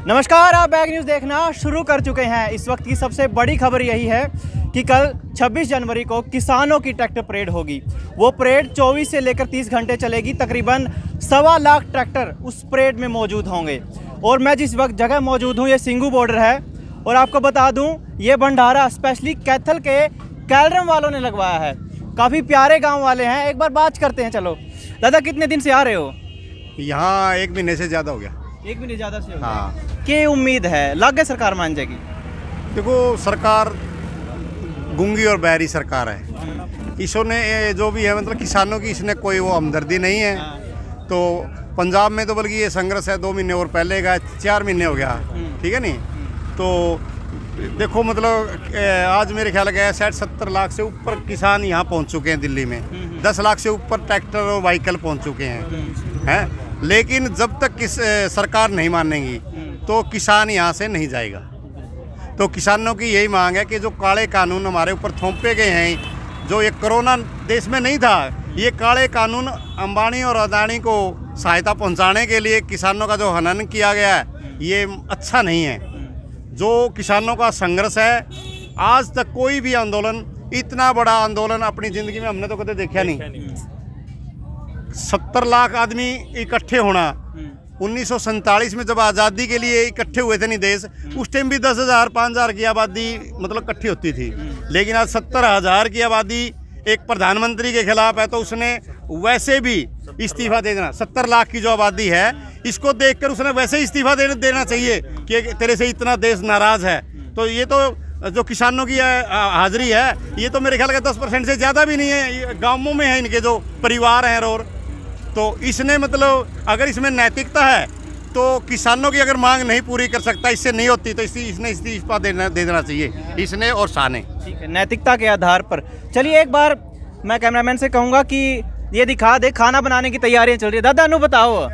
नमस्कार, आप bag news देखना शुरू कर चुके हैं। इस वक्त की सबसे बड़ी खबर यही है कि कल 26 जनवरी को किसानों की ट्रैक्टर परेड होगी। वो परेड 24 से लेकर 30 घंटे चलेगी। तकरीबन 1.25 लाख ट्रैक्टर उस परेड में मौजूद होंगे। और मैं जिस वक्त जगह मौजूद हूँ ये सिंगू बॉर्डर है। और आपको बता दूँ ये भंडारा स्पेशली कैथल के कैलरम वालों ने लगवाया है। काफ़ी प्यारे गाँव वाले हैं। एक बार बात करते हैं। चलो दादा, कितने दिन से आ रहे हो? यहाँ 1 महीने से ज़्यादा हो गया। 1 महीने ज़्यादा से हो गया। हाँ। क्या उम्मीद है, लग गए सरकार मान जाएगी? देखो, सरकार गूंगी और बहरी सरकार है। इसने जो भी है मतलब किसानों की इसने कोई वो हमदर्दी नहीं है। तो पंजाब में तो बल्कि ये संघर्ष है 2 महीने और पहले का 4 महीने हो गया, ठीक है नहीं। तो देखो मतलब आज मेरे ख्याल का 60-70 लाख से ऊपर किसान यहाँ पहुँच चुके हैं दिल्ली में। 10 लाख से ऊपर ट्रैक्टर और व्हीकल पहुँच चुके हैं। लेकिन जब तक सरकार नहीं मानेगी तो किसान यहाँ से नहीं जाएगा। तो किसानों की यही मांग है कि जो काले कानून हमारे ऊपर थोपे गए हैं, जो ये कोरोना देश में नहीं था, ये काले कानून अंबानी और अदानी को सहायता पहुंचाने के लिए किसानों का जो हनन किया गया है, ये अच्छा नहीं है। जो किसानों का संघर्ष है, आज तक कोई भी आंदोलन, इतना बड़ा आंदोलन अपनी ज़िंदगी में हमने तो कभी देखा नहीं। 70 लाख आदमी इकट्ठे होना, 1947 में जब आज़ादी के लिए इकट्ठे हुए थे नहीं देश, उस टाइम भी 10,000 5,000 की आबादी मतलब इकट्ठी होती थी। लेकिन आज 70,000 की आबादी एक प्रधानमंत्री के खिलाफ है, तो उसने वैसे भी इस्तीफा दे देना। 70 लाख की जो आबादी है, इसको देखकर उसने वैसे ही इस्तीफा देना चाहिए कि तेरे से इतना देश नाराज़ है। तो ये तो जो किसानों की हाजिरी है, ये तो मेरे ख्याल का 10% से ज़्यादा भी नहीं है। गाँवों में है इनके जो परिवार हैं और तो इसने मतलब अगर इसमें नैतिकता है तो किसानों की अगर मांग नहीं पूरी कर सकता, इससे नहीं होती, तो इसने इस्तीफा दे देना चाहिए, इसने और शाह ने। ठीक है, नैतिकता के आधार पर। चलिए एक बार मैं कैमरामैन से कहूँगा कि ये दिखा दे, खाना बनाने की तैयारियां चल रही है। दादा अनु बताओ,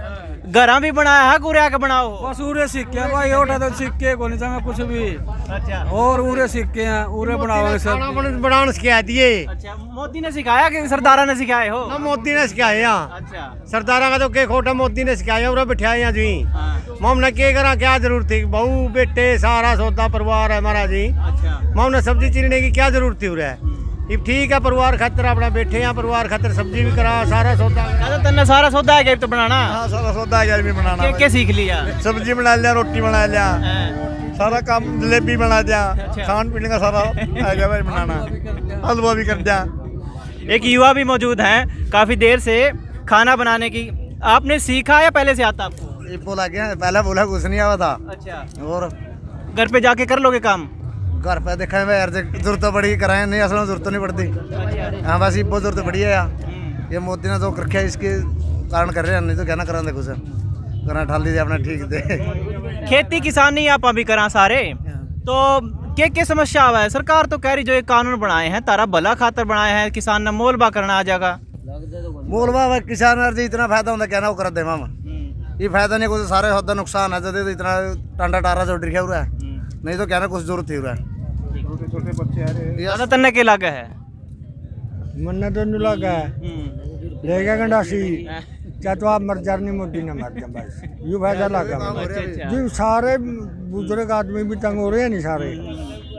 घरा भी बनाया है कुरे आके बनाओ? बस उरे सिक्के भाई, तो सिक्के को नहीं चाहिए कुछ भी। अच्छा, और उरे सिक्के हैं, उरे बनाओगे सब। बनाना सिखाया दिए। अच्छा, मोदी ने सिखाया कि सरदारा ने सिखाए हो? ना, मोदी ने सिखाया यहाँ। अच्छा, सरदारा का तो के खोटा मोदी ने सिखाया और बिठाया यहाँ जी। हमने क्या करा, क्या जरूरत थी? बहू बेटे सारा सौदा परिवार है हमारा जी। अच्छा, हमने सब्जी चीरने की क्या जरूरत थी? उरे ठीक है, परिवार खातर अपना बैठे हैं, परिवार खातर सब्जी भी करा, सारा सौदा। तन्ने सारा सौदा है तो बनाना? हाँ, सारा सौदा है भी बनाना। क्या सीख लिया? सब्जी बना लिया, रोटी बना लिया, सारा काम, जलेबी बना दिया, खान पीने का सारा है भाई बनाना, हलवा भी कर दिया। एक युवा भी मौजूद हैं, काफी देर से खाना बनाने की आपने सीखा या पहले से आता आपको? ये बोला क्या, पहले बोला कुछ नहीं आवा था। अच्छा, और घर पे जाके कर लोगे काम? घर पे देखा है यार, जरूरत तो बड़ी कराए नहीं, असल में जरूरत तो नहीं पड़ती। हाँ, बस ये बहुत जरूरत बड़ी है यार। ये मोदी ने जो रखा है इसके कारण कर रहे हैं, नहीं तो कहना करा दे कुछ करना ठाली दे अपना ठीक दे। खेती किसानी आप अभी करा सारे, तो क्या समस्या आवा है? सरकार तो कह रही जो ये कानून बनाए हैं तारा भला खातर बनाए हैं, किसान ने मोलबा करना आ जाएगा। मोलबा किसान जी इतना फायदा होता कहना वो कर दे मामा, ये फायदा नहीं कुछ, सारे होता नुकसान है। तो इतना टांडा टारा जो रखा हुआ है, नहीं तो कहना कुछ जरूरत ही हो रहा है। छोटे बच्चे ज्यादा तन्ने के लगा है मन्ना तो नहीं लगा है, लेगा गंडासी क्या तो आप मर जाने, मोदी ने मर जाए, बस यू फायदा लगा जी। सारे बुजुर्ग आदमी भी तंग हो रहे हैं, नहीं सारे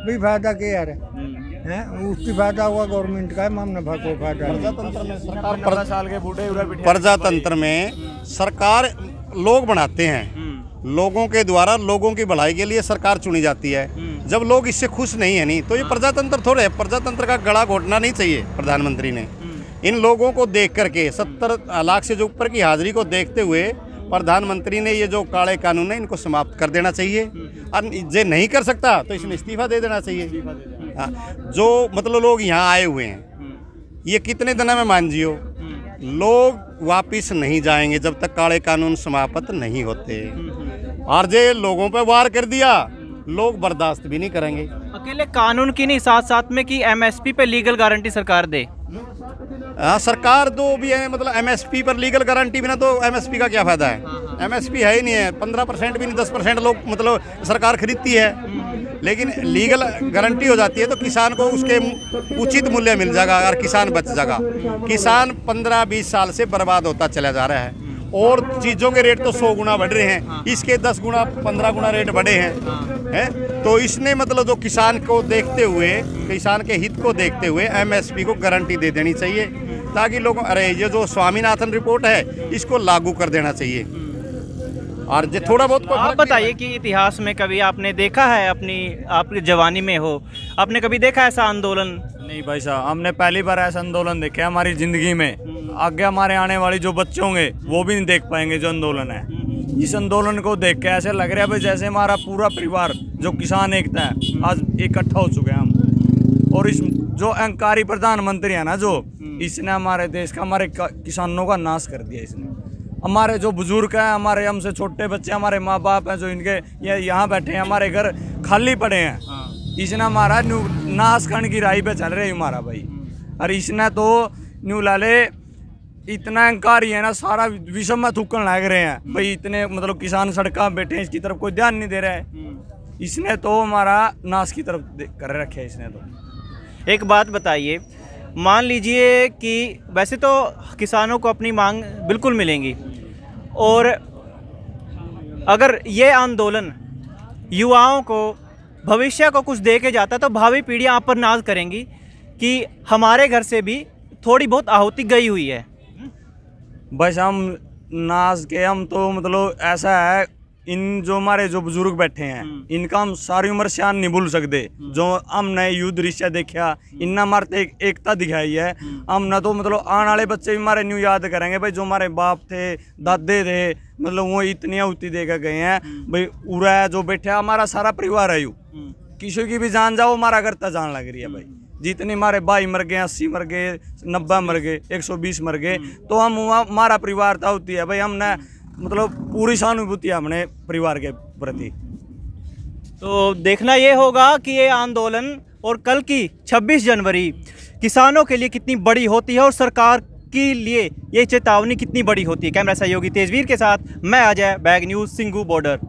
भी फायदा क्या है? उसकी फायदा हुआ गवर्नमेंट का है, मामला को फायदा। प्रजातंत्र में सरकार लोग बनाते हैं, लोगों के द्वारा लोगों की भलाई के लिए सरकार चुनी जाती है। जब लोग इससे खुश नहीं है नहीं तो ये प्रजातंत्र थोड़े है। प्रजातंत्र का गला घोटना नहीं चाहिए प्रधानमंत्री ने। इन लोगों को देख करके 70 लाख से जो ऊपर की हाजिरी को देखते हुए प्रधानमंत्री ने ये जो काले कानून है इनको समाप्त कर देना चाहिए। और ये नहीं कर सकता तो इसमें इस्तीफा दे देना चाहिए। हाँ, जो मतलब लोग यहाँ आए हुए हैं, ये कितने दिन में मान जियो, लोग वापिस नहीं जाएंगे जब तक काले कानून समाप्त नहीं होते। और जे लोगों पे वार कर दिया, लोग बर्दाश्त भी नहीं करेंगे। अकेले कानून की नहीं, साथ साथ में कि एमएसपी पे लीगल गारंटी सरकार दे। हाँ, सरकार दो भी है, मतलब एमएसपी पर लीगल गारंटी बिना तो एमएसपी का क्या फायदा है? एमएसपी है ही नहीं है, 15% भी नहीं, 10% लोग मतलब सरकार खरीदती है। लेकिन लीगल गारंटी हो जाती है तो किसान को उसके उचित मूल्य मिल जाएगा और किसान बच जाएगा। किसान 15-20 साल से बर्बाद होता चला जा रहा है। और चीज़ों के रेट तो 100 गुना बढ़ रहे हैं, इसके 10 गुना 15 गुना रेट बढ़े हैं। तो इसने मतलब जो किसान को देखते हुए, किसान के हित को देखते हुए MSP को गारंटी दे देनी चाहिए, ताकि लोग अरे ये जो स्वामीनाथन रिपोर्ट है इसको लागू कर देना चाहिए। और जो थोड़ा बहुत तो आप बताइए कि इतिहास में कभी आपने देखा है, आपकी जवानी में हो, आपने कभी देखा ऐसा आंदोलन? नहीं भाई साहब, हमने पहली बार ऐसा आंदोलन देखा हमारी ज़िंदगी में। आगे हमारे आने वाली जो बच्चे होंगे वो भी नहीं देख पाएंगे जो आंदोलन है। इस आंदोलन को देख के ऐसे लग रहा है भाई जैसे हमारा पूरा परिवार जो किसान एकता है आज इकट्ठा हो चुके हैं हम। और इस जो अहंकारी प्रधानमंत्री है ना, जो इसने हमारे देश का, हमारे किसानों का नाश कर दिया। इसने हमारे जो बुजुर्ग हैं, हमारे हमसे छोटे बच्चे, हमारे माँ बाप हैं जो इनके यहाँ बैठे हैं, हमारे घर खाली पड़े हैं, इसने हमारा नाश करने की राह पे चल रहे हमारा भाई। और इसने तो न्यू लाले इतना अहंकारी है ना, सारा विश्व में थूकन लग रहे हैं भाई। इतने मतलब किसान सड़क बैठे हैं, इसकी तरफ कोई ध्यान नहीं दे रहा है। इसने तो हमारा नाश की तरफ कर रखे है इसने तो। एक बात बताइए, मान लीजिए कि वैसे तो किसानों को अपनी मांग बिल्कुल मिलेंगी, और अगर ये आंदोलन युवाओं को, भविष्य को कुछ दे के जाता तो भावी पीढ़ियाँ आप पर नाज करेंगी कि हमारे घर से भी थोड़ी बहुत आहुति गई हुई है। बस हम नाज के हम तो मतलब ऐसा है, इन जो हमारे जो बुजुर्ग बैठे हैं इनका हम सारी उम्र शान नहीं भूल सकते। जो हमने युद्ध दृश्य देखा, इन्ना हमारे एकता दिखाई है, हमने तो मतलब आने वाले बच्चे भी हमारे न्यू याद करेंगे भाई जो हमारे बाप थे, दादे थे, मतलब वो इतनी आहुति देकर गए हैं भाई। उरा है जो बैठा, हमारा सारा परिवार है, यू किसी की भी जान जाओ हमारा घर तक जान लग रही है भाई। जितने हमारे भाई मर गए, 80 मर गए, 90 मर गए, 120 मर गए, तो हम हमारा परिवार था होती है भाई। हमने मतलब पूरी सहानुभूति है हमने परिवार के प्रति। तो देखना ये होगा कि ये आंदोलन और कल की 26 जनवरी किसानों के लिए कितनी बड़ी होती है और सरकार के लिए ये चेतावनी कितनी बड़ी होती है। कैमरा सहयोगी तेजवीर के साथ मैं Ajay, bag news, Singhu border.